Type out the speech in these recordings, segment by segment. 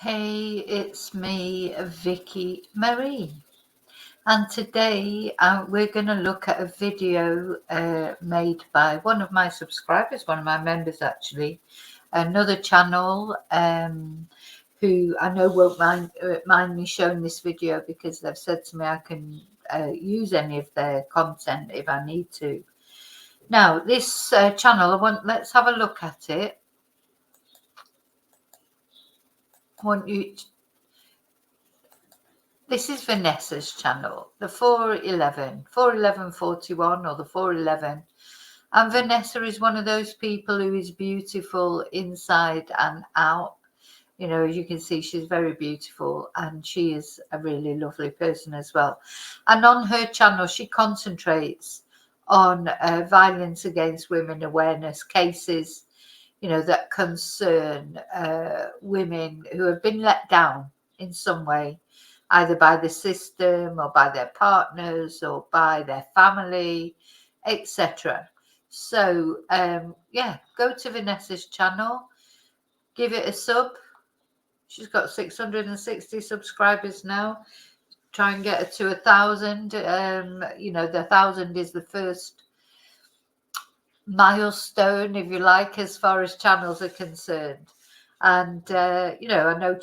Hey, it's me, Vicky Marie, and today we're going to look at a video made by one of my subscribers, one of my members actually, another channel who I know won't mind me showing this video because they've said to me I can use any of their content if I need to. Now, this channel, let's have a look at it. This is Vanessa's channel, the 41141 or the 411. And Vanessa is one of those people who is beautiful inside and out. You know, as you can see, she's very beautiful and she is a really lovely person as well. And on her channel, she concentrates on violence against women awareness cases, you know, that concern women who have been let down in some way, either by the system or by their partners or by their family, etc. So, yeah, go to Vanessa's channel, give it a sub. She's got 660 subscribers now. Try and get her to 1,000. You know, the 1,000 is the first milestone, if you like, as far as channels are concerned. And, you know, I know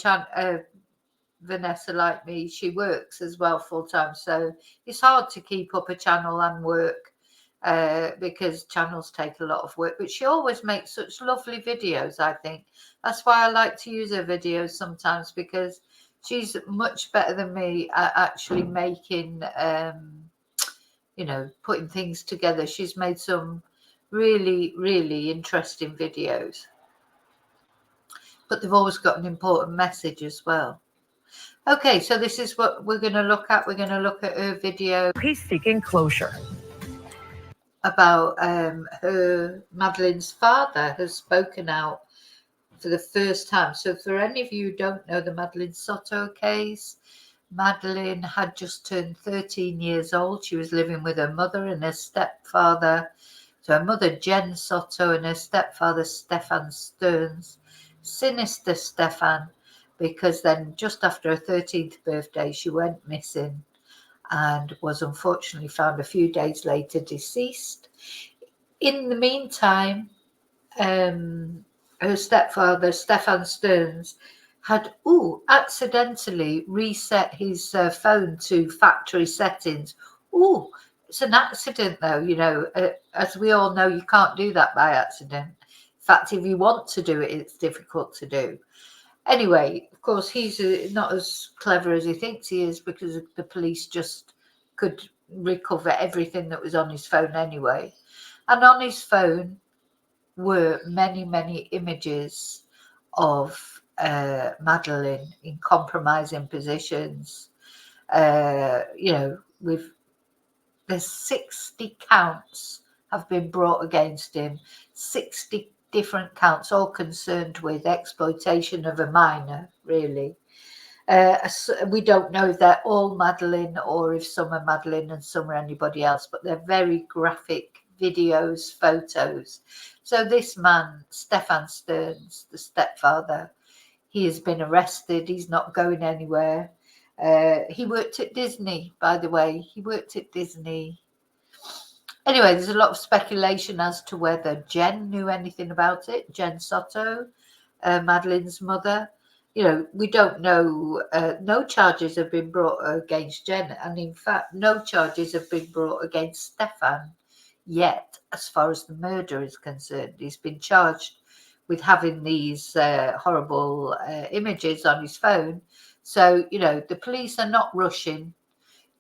Vanessa, like me, she works as well full time. So it's hard to keep up a channel and work because channels take a lot of work. But she always makes such lovely videos, I think. That's why I like to use her videos sometimes, because she's much better than me at actually making, you know, putting things together. She's made some really, really interesting videos. But they've always got an important message as well. Okay, so this is what we're going to look at. We're going to look at her video. He's seeking closure. About Madeleine's father has spoken out for the first time. So for any of you who don't know the Madeleine Soto case, Madeleine had just turned 13 years old. She was living with her mother and her stepfather. So her mother, Jen Soto, and her stepfather, Stefan Stearns. Sinister Stefan, because then just after her 13th birthday, she went missing and was unfortunately found a few days later deceased. In the meantime, her stepfather, Stefan Stearns, had accidentally reset his phone to factory settings. It's an accident though, you know, as we all know, you can't do that by accident. In fact, if you want to do it, it's difficult to do. Anyway, of course, he's not as clever as he thinks he is, because the police just could recover everything that was on his phone anyway. And on his phone were many, many images of Madeleine in compromising positions. You know, there's 60 counts have been brought against him, 60 different counts, all concerned with exploitation of a minor, really. We don't know if they're all Madeleine or if some are Madeleine and some are anybody else, but they're very graphic videos, photos. So this man, Stefan Stearns, the stepfather, he has been arrested. He's not going anywhere. He worked at Disney, by the way. He worked at Disney. Anyway, there's a lot of speculation as to whether Jen knew anything about it. Jen Soto, Madeleine's mother. You know, we don't know. No charges have been brought against Jen. And in fact, no charges have been brought against Stefan yet, as far as the murder is concerned. He's been charged with having these horrible images on his phone. So, you know, the police are not rushing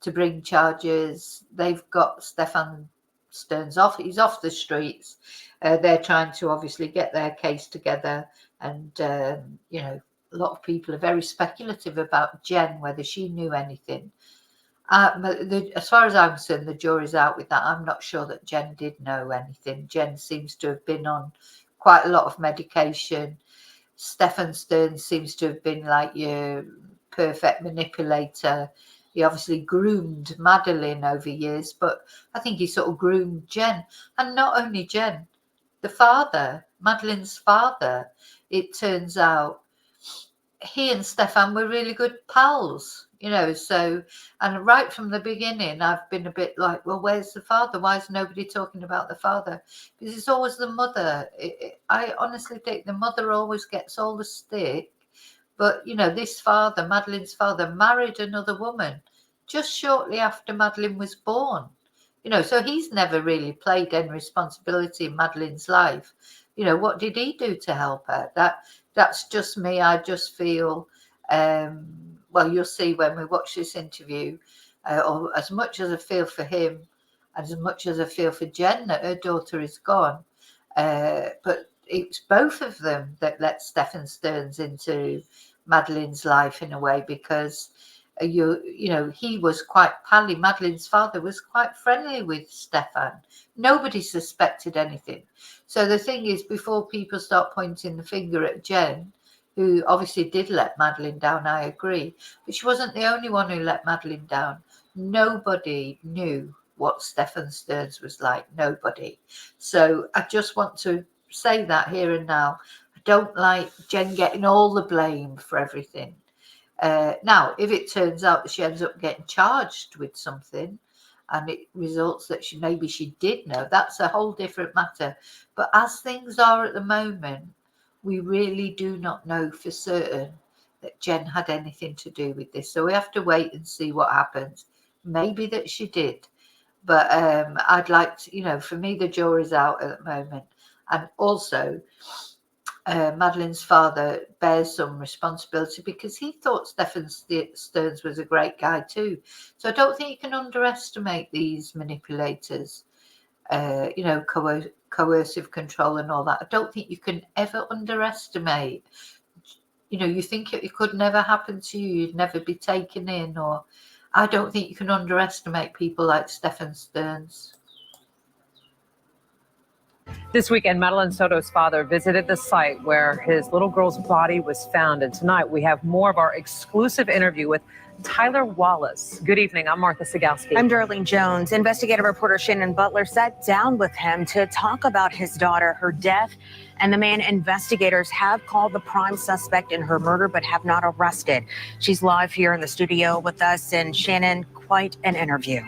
to bring charges. They've got Stefan Stearns off. He's off the streets. They're trying to obviously get their case together. And, you know, a lot of people are very speculative about Jen, whether she knew anything. As far as I'm concerned, the jury's out with that. I'm not sure that Jen did know anything. Jen seems to have been on quite a lot of medication. Stefan Stearns seems to have been like your perfect manipulator. He obviously groomed Madeleine over years, but I think he sort of groomed Jen. And not only Jen, the father, Madeleine's father, it turns out he and Stefan were really good pals, so, and right from the beginning, I've been a bit like, well, where's the father? Why is nobody talking about the father? Because it's always the mother. I honestly think the mother always gets all the stick. But, this father, Madeleine's father, married another woman just shortly after Madeleine was born. So he's never really played any responsibility in Madeleine's life. What did he do to help her? That's just me. I just feel, well, you'll see when we watch this interview, or as much as I feel for him, and as much as I feel for Jen that her daughter is gone, but it's both of them that let Stefan Stearns into Madeleine's life in a way, because he was quite pally. Madeleine's father was quite friendly with Stefan. Nobody suspected anything. So the thing is, before people start pointing the finger at Jen, who obviously did let Madeleine down, I agree, but she wasn't the only one who let Madeleine down. Nobody knew what Stefan Stearns was like. Nobody. So I just want to say that here and now. I don't like Jen getting all the blame for everything. Now, if it turns out that she ends up getting charged with something and it results that maybe she did know, that's a whole different matter. But as things are at the moment, we really do not know for certain that Jen had anything to do with this. So we have to wait and see what happens. Maybe that she did. But I'd like to, for me, the jury's out at the moment. And also, Madeleine's father bears some responsibility because he thought Stefan Stearns was a great guy too. So I don't think you can underestimate these manipulators, coercive control and all that. I don't think you can ever underestimate. You think it could never happen to you, you'd never be taken in, or I don't think you can underestimate people like Stefan Stearns. This weekend, Madeleine Soto's father visited the site where his little girl's body was found. And tonight we have more of our exclusive interview with Tyler Wallace. Good evening. I'm Martha Sigalski. I'm Darlene Jones. Investigative reporter Shannon Butler sat down with him to talk about his daughter, her death, and the man investigators have called the prime suspect in her murder but have not arrested. She's live here in the studio with us. And Shannon, quite an interview.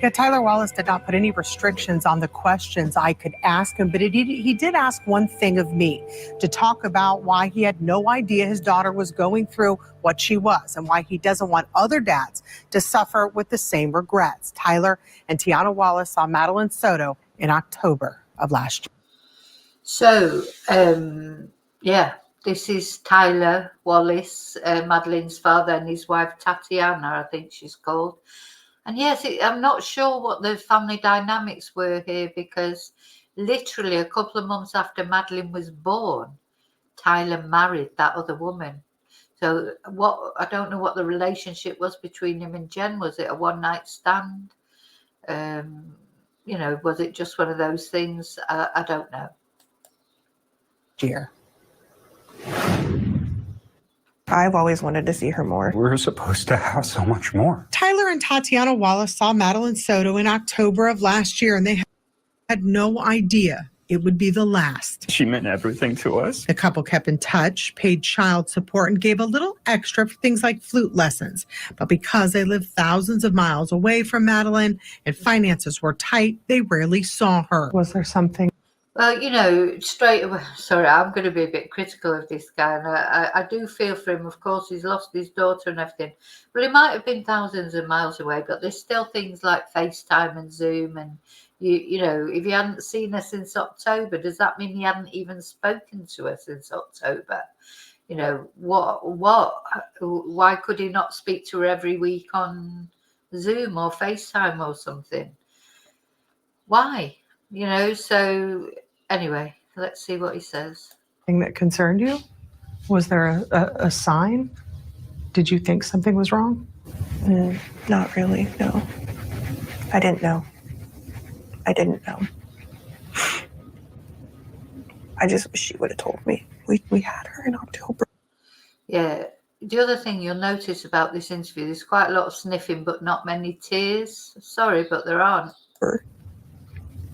Yeah, Tyler Wallace did not put any restrictions on the questions I could ask him, but he did ask one thing of me, to talk about why he had no idea his daughter was going through what she was and why he doesn't want other dads to suffer with the same regrets. Tyler and Tiana Wallace saw Madeleine Soto in October of last year. So, this is Tyler Wallace, Madeleine's father, and his wife Tatiana, I think she's called. And yes, I'm not sure what the family dynamics were here, because literally a couple of months after Madeleine was born, Tyler married that other woman. So I don't know what the relationship was between him and Jen. Was it a one-night stand? Was it just one of those things? I don't know. Year. I've always wanted to see her more. We're supposed to have so much more. Tyler and Tatiana Wallace saw Madeleine Soto in October of last year, and they had no idea it would be the last. She meant everything to us. The couple kept in touch, paid child support, and gave a little extra for things like flute lessons. But because they lived thousands of miles away from Madeleine and finances were tight, they rarely saw her. Was there something? Well, straight away, sorry, I'm going to be a bit critical of this guy, and I do feel for him. Of course, he's lost his daughter and everything, but he might have been thousands of miles away, but there's still things like FaceTime and Zoom, and if you hadn't seen her since October, does that mean he hadn't even spoken to her since October? Why could he not speak to her every week on Zoom or FaceTime or something? Why? So anyway, let's see what he says. Thing that concerned you? Was there a sign? Did you think something was wrong? Not really, no. I didn't know. I just wish she would have told me. We had her in October. Yeah. The other thing you'll notice about this interview, there's quite a lot of sniffing, but not many tears. Sorry, but there aren't.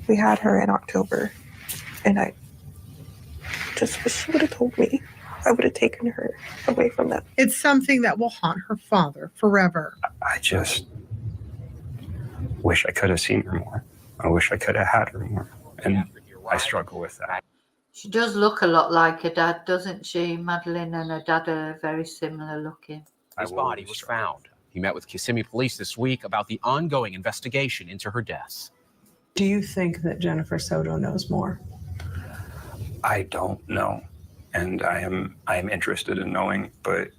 We had her in October, and I just wish she would have told me. I would have taken her away from that. It's something that will haunt her father forever. I just wish I could have seen her more. I wish I could have had her more. And I struggle with that. She does look a lot like her dad, doesn't she? Madeleine and her dad are very similar looking. His body was found. He met with Kissimmee police this week about the ongoing investigation into her death. Do you think that Jennifer Soto knows more? I don't know. And I am interested in knowing, but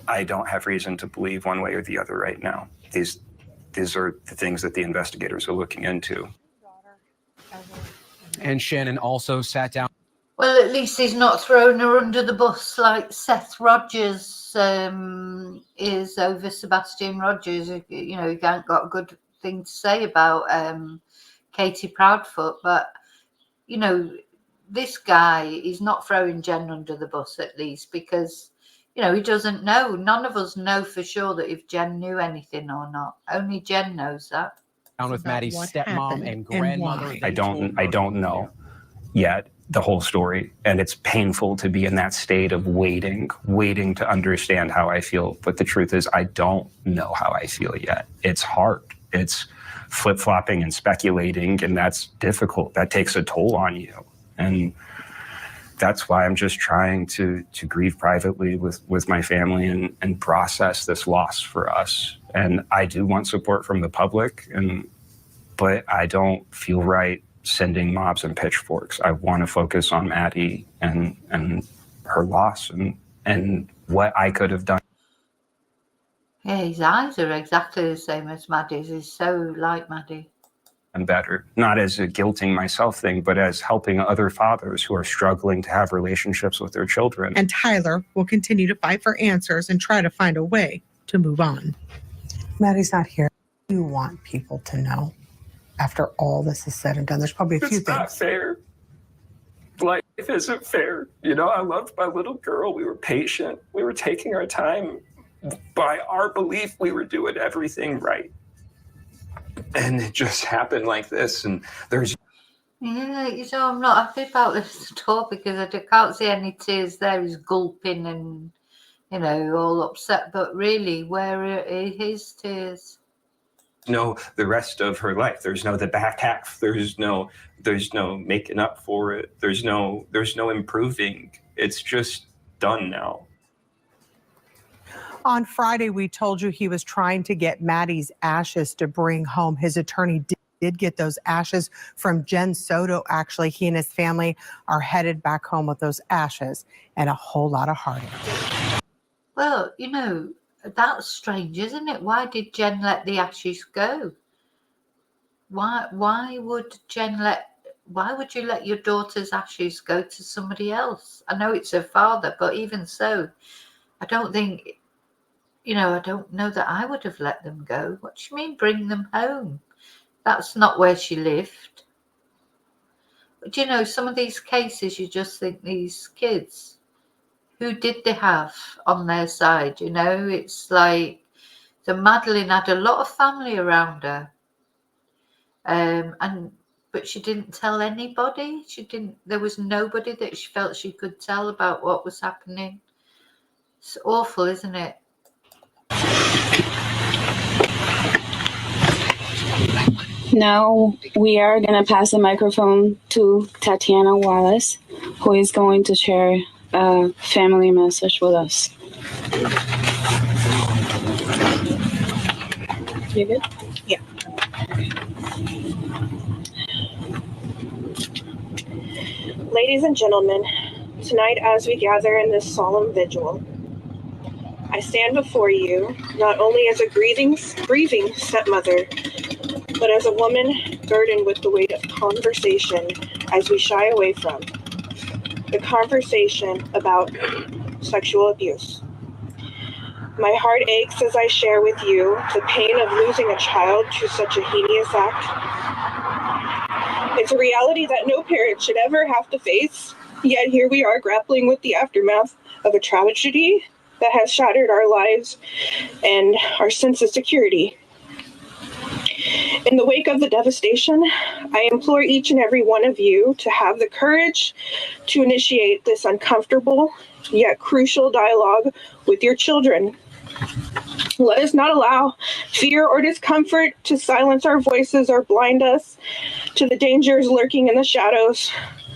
I don't have reason to believe one way or the other right now. These are the things that the investigators are looking into. And Shannon also sat down. Well, at least he's not thrown her under the bus like Seth Rogers is over Sebastian Rogers. You know, he hasn't got a good thing to say about Katie Proudfoot, but, you know, this guy is not throwing Jen under the bus, at least, because, you know, he doesn't know. None of us know for sure that if Jen knew anything or not. Only Jen knows that. Down with Maddie's stepmom and grandmother. I don't know yet the whole story, and it's painful to be in that state of waiting to understand how I feel. But the truth is, I don't know how I feel yet. It's hard. It's flip-flopping and speculating, and that's difficult. That takes a toll on you. And that's why I'm just trying to grieve privately with my family and process this loss for us. And I do want support from the public, but I don't feel right sending mobs and pitchforks. I want to focus on Maddie and her loss and what I could have done. Yeah, his eyes are exactly the same as Maddie's. He's so like Maddie. And better, not as a guilting myself thing, but as helping other fathers who are struggling to have relationships with their children. And Tyler will continue to fight for answers and try to find a way to move on. Maddie's not here. You want people to know after all this is said and done. There's probably a few things. It's not fair. Life isn't fair. You know, I loved my little girl. We were patient. We were taking our time. By our belief, we were doing everything right. And it just happened like this, and there's... Yeah, you know, I'm not happy about this at all because I can't see any tears there. He's gulping and, you know, all upset. But really, where are his tears? No, the rest of her life. There's no the back half. There's no making up for it. There's no improving. It's just done now. On Friday, we told you he was trying to get Maddie's ashes to bring home. His attorney did get those ashes from Jen Soto. Actually, he and his family are headed back home with those ashes and a whole lot of heartache. Well, you know, that's strange, isn't it? Why did Jen let the ashes go? Why would you let your daughter's ashes go to somebody else? I know it's her father, but even so, I don't think... You know, I don't know that I would have let them go. What do you mean bring them home? That's not where she lived. But you know, some of these cases, you just think these kids, who did they have on their side? You know, it's like, so Madeleine had a lot of family around her. But she didn't tell anybody. There was nobody that she felt she could tell about what was happening. It's awful, isn't it? Now we are going to pass the microphone to Tatiana Wallace, who is going to share a family message with us. You good? Yeah. Ladies and gentlemen, tonight as we gather in this solemn vigil, I stand before you not only as a grieving stepmother, but as a woman burdened with the weight of conversation as we shy away from the conversation about sexual abuse. My heart aches as I share with you the pain of losing a child to such a heinous act. It's a reality that no parent should ever have to face, yet here we are grappling with the aftermath of a tragedy that has shattered our lives and our sense of security. In the wake of the devastation, I implore each and every one of you to have the courage to initiate this uncomfortable yet crucial dialogue with your children. Let us not allow fear or discomfort to silence our voices or blind us to the dangers lurking in the shadows.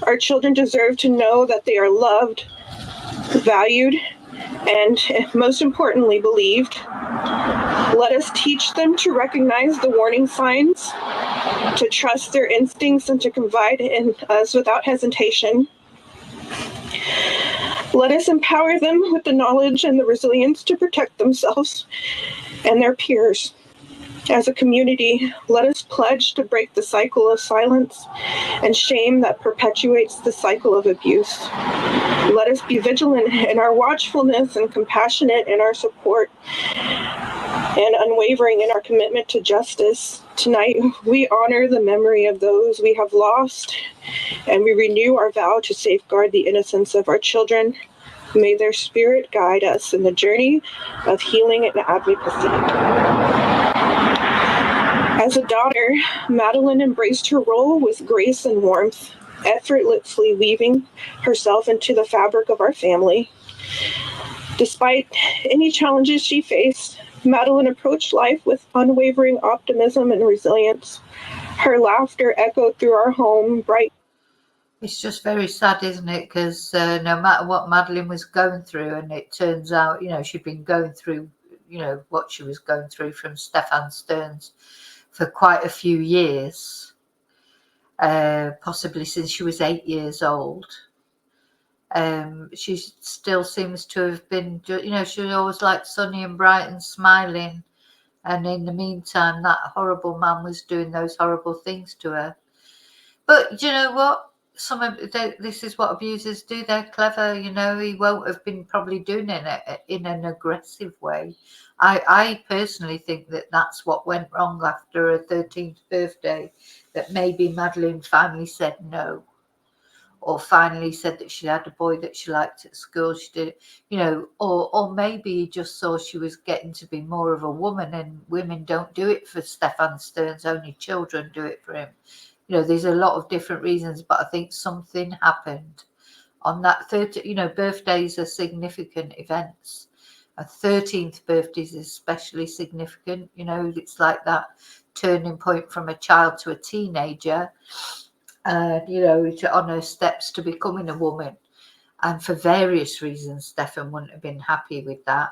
Our children deserve to know that they are loved, valued, and most importantly, believed. Let us teach them to recognize the warning signs, to trust their instincts, and to confide in us without hesitation. Let us empower them with the knowledge and the resilience to protect themselves and their peers. As a community, let us pledge to break the cycle of silence and shame that perpetuates the cycle of abuse. Let us be vigilant in our watchfulness and compassionate in our support and unwavering in our commitment to justice. Tonight, we honor the memory of those we have lost, and we renew our vow to safeguard the innocence of our children. May their spirit guide us in the journey of healing and advocacy. As a daughter, Madeleine embraced her role with grace and warmth, effortlessly weaving herself into the fabric of our family. Despite any challenges she faced, Madeleine approached life with unwavering optimism and resilience. Her laughter echoed through our home, bright. It's just very sad, isn't it? Because no matter what Madeleine was going through, and it turns out, she'd been going through, what she was going through from Stefan Stearns for quite a few years, possibly since she was 8 years old. She still seems to have been, she was always like sunny and bright and smiling. And in the meantime, that horrible man was doing those horrible things to her. But you know what? This is what abusers do. They're clever. He won't have been probably doing it in an aggressive way. I personally think that that's what went wrong after her 13th birthday, that maybe Madeleine finally said no, or finally said that she had a boy that she liked at school. She did, or maybe he just saw she was getting to be more of a woman, and women don't do it for Stefan Stearns, only children do it for him. There's a lot of different reasons, but I think something happened on that 30, birthdays are significant events. A 13th birthday is especially significant. It's like that turning point from a child to a teenager, and, on her steps to becoming a woman. And for various reasons, Stefan wouldn't have been happy with that.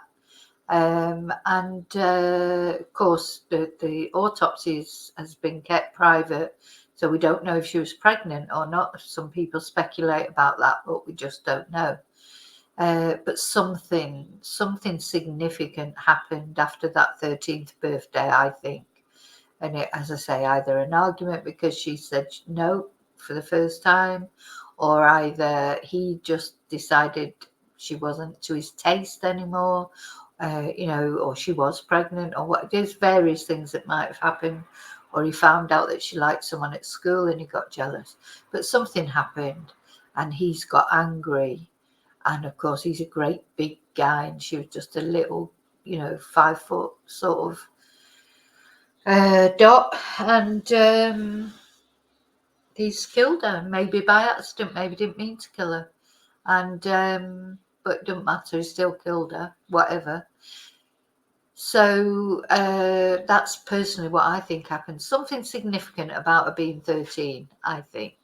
And of course, the autopsy has been kept private. So we don't know if she was pregnant or not. Some people speculate about that, but we just don't know. But something significant happened after that 13th birthday, I think. And it, as I say, either an argument because she said no for the first time, or either he just decided she wasn't to his taste anymore, or she was pregnant, or what. There's various things that might have happened. Or he found out that she liked someone at school and he got jealous. But something happened and he's got angry. And of course, he's a great big guy and she was just a little, 5 foot sort of dot. And he's killed her, maybe by accident, maybe didn't mean to kill her. And but it doesn't matter, he still killed her, whatever. So that's personally what I think happened. Something significant about her being 13, I think.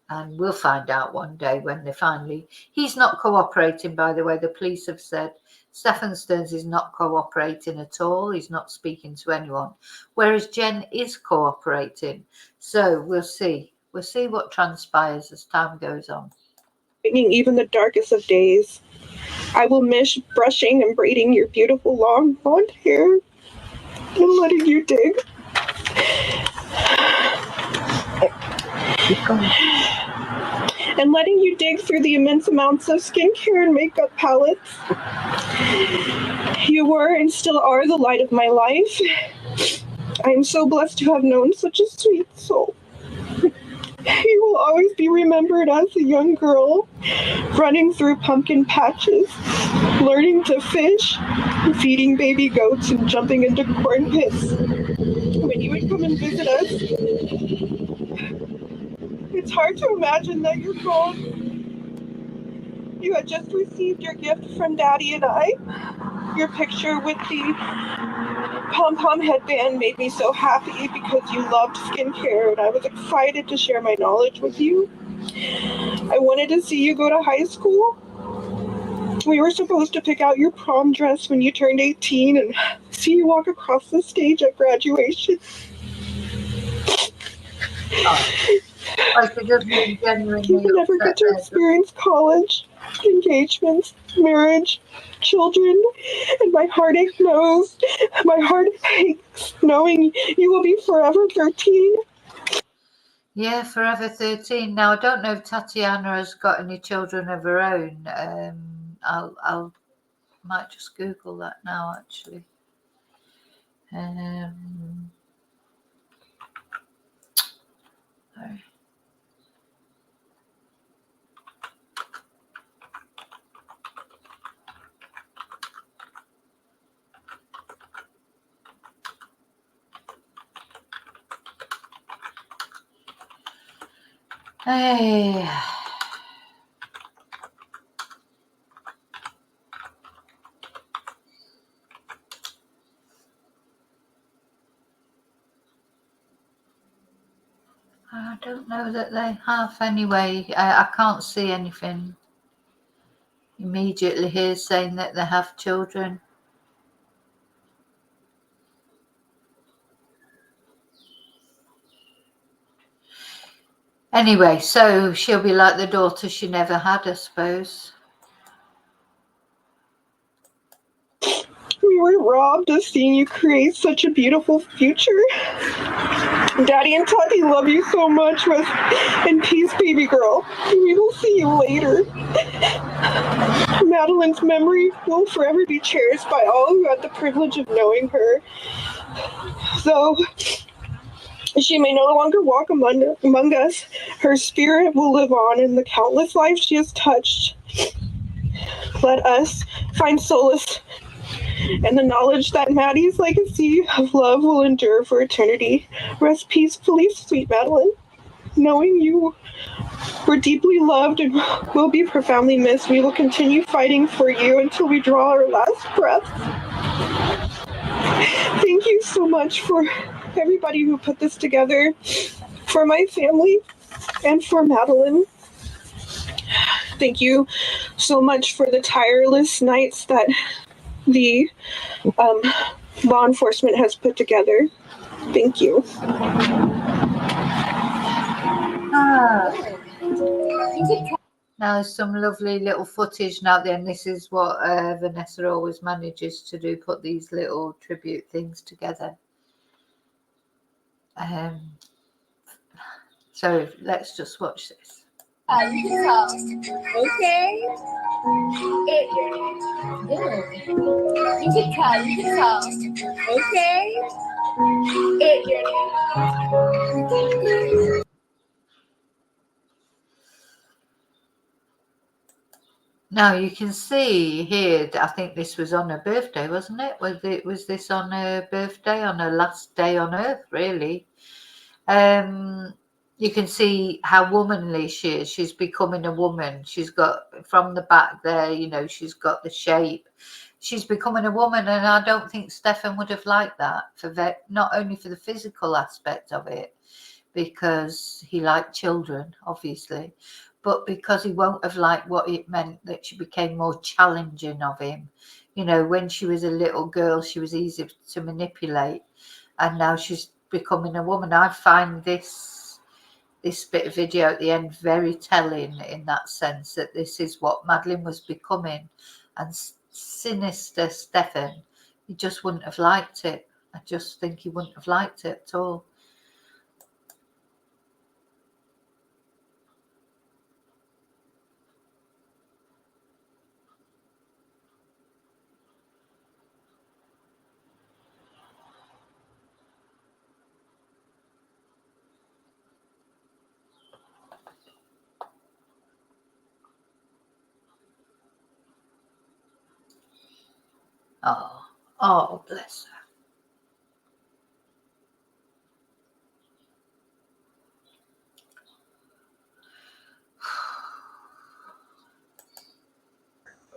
And we'll find out one day when they finally... He's not cooperating, by the way. The police have said Stefan Stearns is not cooperating at all. He's not speaking to anyone. Whereas Jen is cooperating. So we'll see. We'll see what transpires as time goes on. Even the darkest of days. I will miss brushing and braiding your beautiful long blonde hair and letting you dig. Keep going. And letting you dig through the immense amounts of skincare and makeup palettes. You were and still are the light of my life. I am so blessed to have known such a sweet soul. You will always be remembered as a young girl running through pumpkin patches, learning to fish, feeding baby goats, and jumping into corn pits. When you would come come and visit us. It's hard to imagine that you're gone. You had just received your gift from Daddy and I. Your picture with the pom-pom headband made me so happy because you loved skincare and I was excited to share my knowledge with you. I wanted to see you go to high school. We were supposed to pick out your prom dress when you turned 18 and see you walk across the stage at graduation. I should just be You genuinely never get upset to there. experience college, engagements, marriage, children, and my heartache knows, my heart aches knowing you will be forever 13. Yeah, forever 13. Now I don't know if Tatiana has got any children of her own. I'll might just Google that now actually. Sorry. Hey. I don't know that they have anyway. I can't see anything immediately here saying that they have children. Anyway, so she'll be like the daughter she never had, I suppose. We were robbed of seeing you create such a beautiful future. Daddy and Tati love you so much. Rest in peace, baby girl. We will see you later. Madeleine's memory will forever be cherished by all who had the privilege of knowing her. Though she may no longer walk among us, her spirit will live on in the countless lives she has touched. Let us find solace in the knowledge that Maddie's legacy of love will endure for eternity. Rest peacefully, sweet Madeleine, knowing you were deeply loved and will be profoundly missed. We will continue fighting for you until we draw our last breath. Thank you so much for everybody who put this together, for my family, and for Madeleine. Thank you so much for the tireless nights that the law enforcement has put together. Thank you. Now there's some lovely little footage now then. This is what Vanessa always manages to do, put these little tribute things together. So let's just watch this. You can tell. Okay. You can tell. You can tell. Okay. Now you can see here, I think this was on her birthday, wasn't it? Was this on her birthday, on her last day on earth, really? You can see how womanly she is. She's becoming a woman. She's got, from the back there, you know, she's got the shape. She's becoming a woman, and I don't think Stefan would have liked that, not only for the physical aspect of it, because he liked children, obviously, but because he won't have liked what it meant that she became more challenging of him. You know, when she was a little girl, she was easy to manipulate, and now she's becoming a woman. I find this bit of video at the end very telling, in that sense that this is what Madeleine was becoming, and sinister Stefan, he just wouldn't have liked it. I just think he wouldn't have liked it at all. Oh, bless her.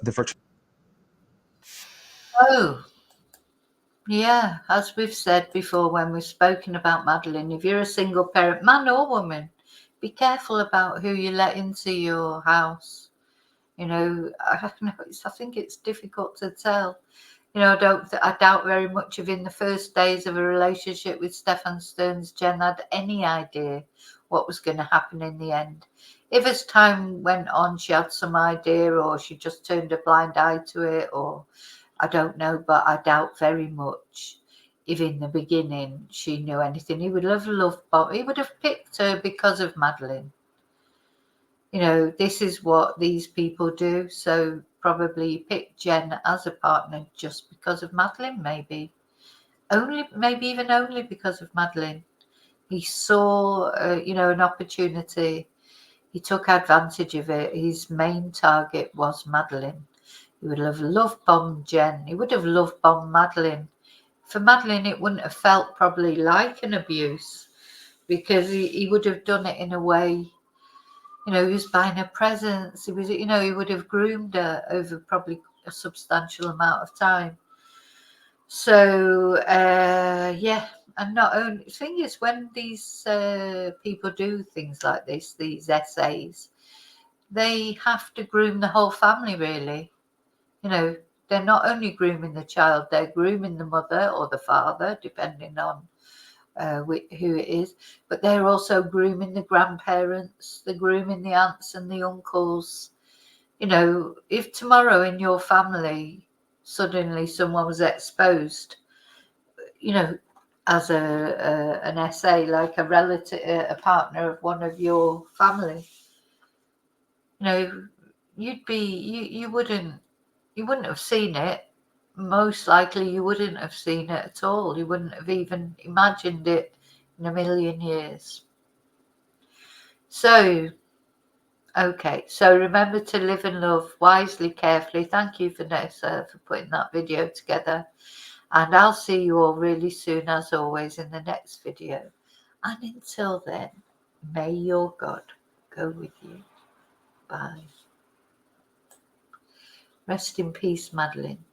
the virtual. Oh, yeah. As we've said before when we've spoken about Madeleine, if you're a single parent, man or woman, be careful about who you let into your house. You know, I don't know. I think it's difficult to tell. You know, I doubt very much if in the first days of a relationship with Stefan Stearns, Jen had any idea what was going to happen in the end. If as time went on, she had some idea, or she just turned a blind eye to it, or I don't know, but I doubt very much if in the beginning she knew anything. He would have loved Bob. He would have picked her because of Madeleine. You know, this is what these people do. So probably pick Jen as a partner just because of Madeleine, maybe even only because of Madeleine. He saw, you know, an opportunity. He took advantage of it. His main target was Madeleine. He would have love bombed Jen. He would have love bombed Madeleine. For Madeleine, it wouldn't have felt probably like an abuse because he would have done it in a way. You know, he was buying her presents. He was, you know, he would have groomed her over probably a substantial amount of time. So, yeah, and not only thing is when these people do things like this, these essays, they have to groom the whole family. Really, you know, they're not only grooming the child, they're grooming the mother or the father, depending on who it is, but they're also grooming the grandparents, they're grooming the aunts and the uncles. You know, if tomorrow in your family suddenly someone was exposed, you know, as an essay, like a relative, a partner of one of your family, you know, you wouldn't have seen it. Most likely you wouldn't have seen it at all. You wouldn't have even imagined it in a million years. So, okay, so remember to live and love wisely, carefully. Thank you, Vanessa, for putting that video together. And I'll see you all really soon, as always, in the next video. And until then, may your God go with you. Bye. Rest in peace, Madeleine.